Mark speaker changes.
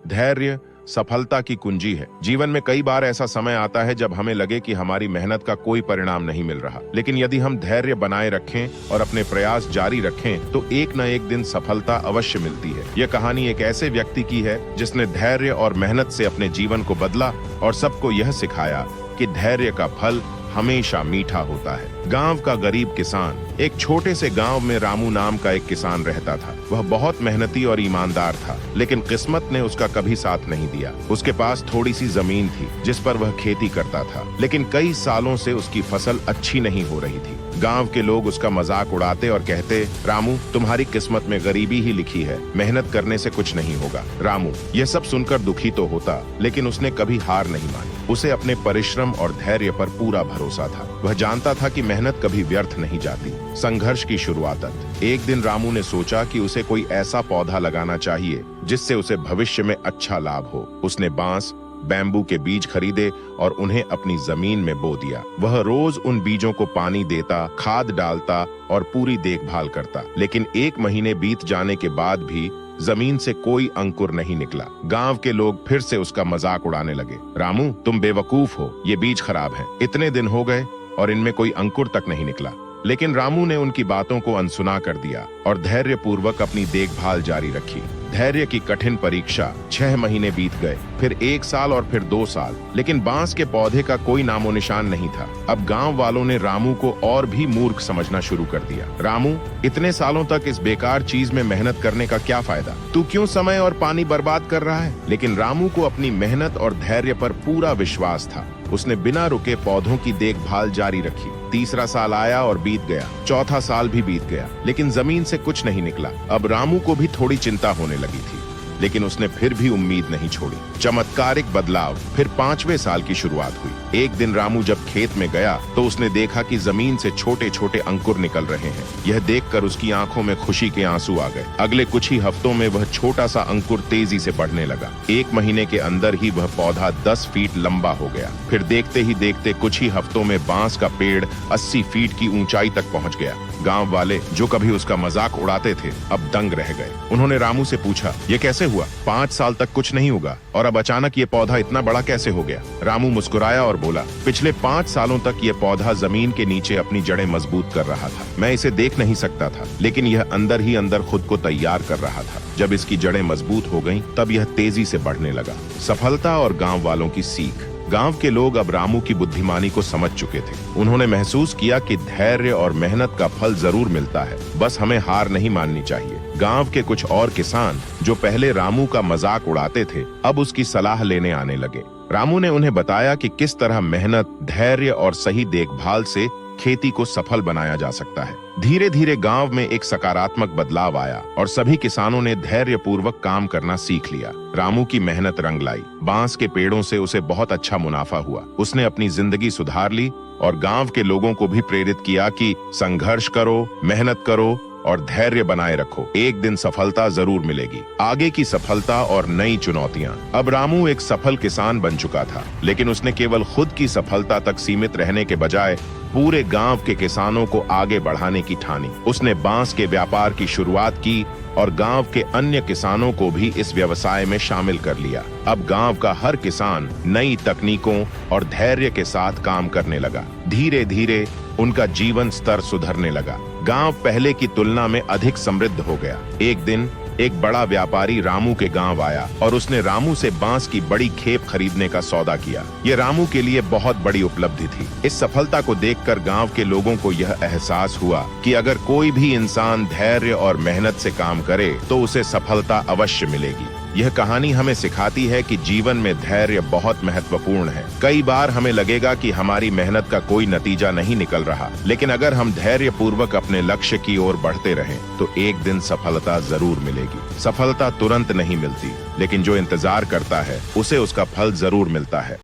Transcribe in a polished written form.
Speaker 1: धैर्य सफलता की कुंजी है। जीवन में कई बार ऐसा समय आता है जब हमें लगे कि हमारी मेहनत का कोई परिणाम नहीं मिल रहा, लेकिन यदि हम धैर्य बनाए रखें और अपने प्रयास जारी रखें तो एक न एक दिन सफलता अवश्य मिलती है। यह कहानी एक ऐसे व्यक्ति की है जिसने धैर्य और मेहनत से अपने जीवन को बदला और सबको यह सिखाया कि धैर्य का फल हमेशा मीठा होता है। गांव का गरीब किसान। एक छोटे से गांव में रामू नाम का एक किसान रहता था। वह बहुत मेहनती और ईमानदार था, लेकिन किस्मत ने उसका कभी साथ नहीं दिया। उसके पास थोड़ी सी जमीन थी जिस पर वह खेती करता था, लेकिन कई सालों से उसकी फसल अच्छी नहीं हो रही थी। गांव के लोग उसका मजाक उड़ाते और कहते, रामू, तुम्हारी किस्मत में गरीबी ही लिखी है, मेहनत करने से कुछ नहीं होगा। रामू यह सब सुनकर दुखी तो होता, लेकिन उसने कभी हार नहीं मानी। उसे अपने परिश्रम और धैर्य पर पूरा भरोसा था। वह जानता था कि मेहनत कभी व्यर्थ नहीं जाती। संघर्ष की शुरुआत। एक दिन रामू ने सोचा कि उसे कोई ऐसा पौधा लगाना चाहिए जिससे उसे भविष्य में अच्छा लाभ हो। उसने बांस, बैम्बू के बीज खरीदे और उन्हें अपनी जमीन में बो दिया। वह रोज उन बीजों को पानी देता, खाद डालता और पूरी देखभाल करता, लेकिन 1 महीने बीत जाने के बाद भी जमीन से कोई अंकुर नहीं निकला। गांव के लोग फिर से उसका मजाक उड़ाने लगे। रामू, तुम बेवकूफ हो, ये बीज खराब हैं। इतने दिन हो गए और इनमें कोई अंकुर तक नहीं निकला। लेकिन रामू ने उनकी बातों को अनसुना कर दिया और धैर्य पूर्वक अपनी देखभाल जारी रखी। धैर्य की कठिन परीक्षा। 6 महीने बीत गए, फिर 1 साल और फिर 2 साल, लेकिन बांस के पौधे का कोई नामो निशान नहीं था। अब गांव वालों ने रामू को और भी मूर्ख समझना शुरू कर दिया। रामू, इतने सालों तक इस बेकार चीज में मेहनत करने का क्या फायदा? तू क्यों समय और पानी बर्बाद कर रहा है? लेकिन रामू को अपनी मेहनत और धैर्य पर पूरा विश्वास था। उसने बिना रुके पौधों की देखभाल जारी रखी। 3रा साल आया और बीत गया, 4था साल भी बीत गया, लेकिन जमीन से कुछ नहीं निकला। अब रामू को भी थोड़ी चिंता होने लगी थी, लेकिन उसने फिर भी उम्मीद नहीं छोड़ी। चमत्कारिक बदलाव। फिर 5वें साल की शुरुआत हुई। एक दिन रामू जब खेत में गया तो उसने देखा कि जमीन से छोटे छोटे अंकुर निकल रहे हैं। यह देखकर उसकी आंखों में खुशी के आंसू आ गए। अगले कुछ ही हफ्तों में वह छोटा सा अंकुर तेजी से बढ़ने लगा। 1 महीने के अंदर ही वह पौधा 10 फीट लंबा हो गया। फिर देखते ही देखते कुछ ही हफ्तों में बांस का पेड़ 80 फीट की ऊंचाई तक पहुंच गया। गांव वाले जो कभी उसका मजाक उड़ाते थे अब दंग रह गए। उन्होंने रामू से पूछा, ये कैसे हुआ? 5 साल तक कुछ नहीं उगा और अब अचानक ये पौधा इतना बड़ा कैसे हो गया? रामू मुस्कुराया और बोला, पिछले 5 सालों तक ये पौधा जमीन के नीचे अपनी जड़ें मजबूत कर रहा था। मैं इसे देख नहीं सकता था, लेकिन यह अंदर ही अंदर खुद को तैयार कर रहा था। जब इसकी जड़ें मजबूत हो गईं, तब यह तेजी से बढ़ने लगा। सफलता और गांव वालों की सीख। गांव के लोग अब रामू की बुद्धिमानी को समझ चुके थे। उन्होंने महसूस किया कि धैर्य और मेहनत का फल जरूर मिलता है, बस हमें हार नहीं माननी चाहिए। गांव के कुछ और किसान जो पहले रामू का मजाक उड़ाते थे, अब उसकी सलाह लेने आने लगे। रामू ने उन्हें बताया कि किस तरह मेहनत, धैर्य और सही देखभाल से खेती को सफल बनाया जा सकता है। धीरे धीरे गांव में एक सकारात्मक बदलाव आया और सभी किसानों ने धैर्य पूर्वक काम करना सीख लिया। रामू की मेहनत रंग लाई। बांस के पेड़ों से उसे बहुत अच्छा मुनाफा हुआ। उसने अपनी जिंदगी सुधार ली और गांव के लोगों को भी प्रेरित किया कि संघर्ष करो, मेहनत करो और धैर्य बनाए रखो, एक दिन सफलता जरूर मिलेगी। आगे की सफलता और नई चुनौतियां। अब रामू एक सफल किसान बन चुका था, लेकिन उसने केवल खुद की सफलता तक सीमित रहने के बजाय पूरे गांव के किसानों को आगे बढ़ाने की ठानी। उसने बांस के व्यापार की शुरुआत की और गांव के अन्य किसानों को भी इस व्यवसाय में शामिल कर लिया। अब गांव का हर किसान नई तकनीकों और धैर्य के साथ काम करने लगा। धीरे धीरे उनका जीवन स्तर सुधरने लगा। गांव पहले की तुलना में अधिक समृद्ध हो गया। एक दिन एक बड़ा व्यापारी रामू के गांव आया और उसने रामू से बांस की बड़ी खेप खरीदने का सौदा किया। ये रामू के लिए बहुत बड़ी उपलब्धि थी। इस सफलता को देखकर गांव के लोगों को यह एहसास हुआ कि अगर कोई भी इंसान धैर्य और मेहनत से काम करे तो उसे सफलता अवश्य मिलेगी। यह कहानी हमें सिखाती है कि जीवन में धैर्य बहुत महत्वपूर्ण है। कई बार हमें लगेगा कि हमारी मेहनत का कोई नतीजा नहीं निकल रहा, लेकिन अगर हम धैर्य पूर्वक अपने लक्ष्य की ओर बढ़ते रहें तो एक दिन सफलता जरूर मिलेगी। सफलता तुरंत नहीं मिलती, लेकिन जो इंतजार करता है उसे उसका फल जरूर मिलता है।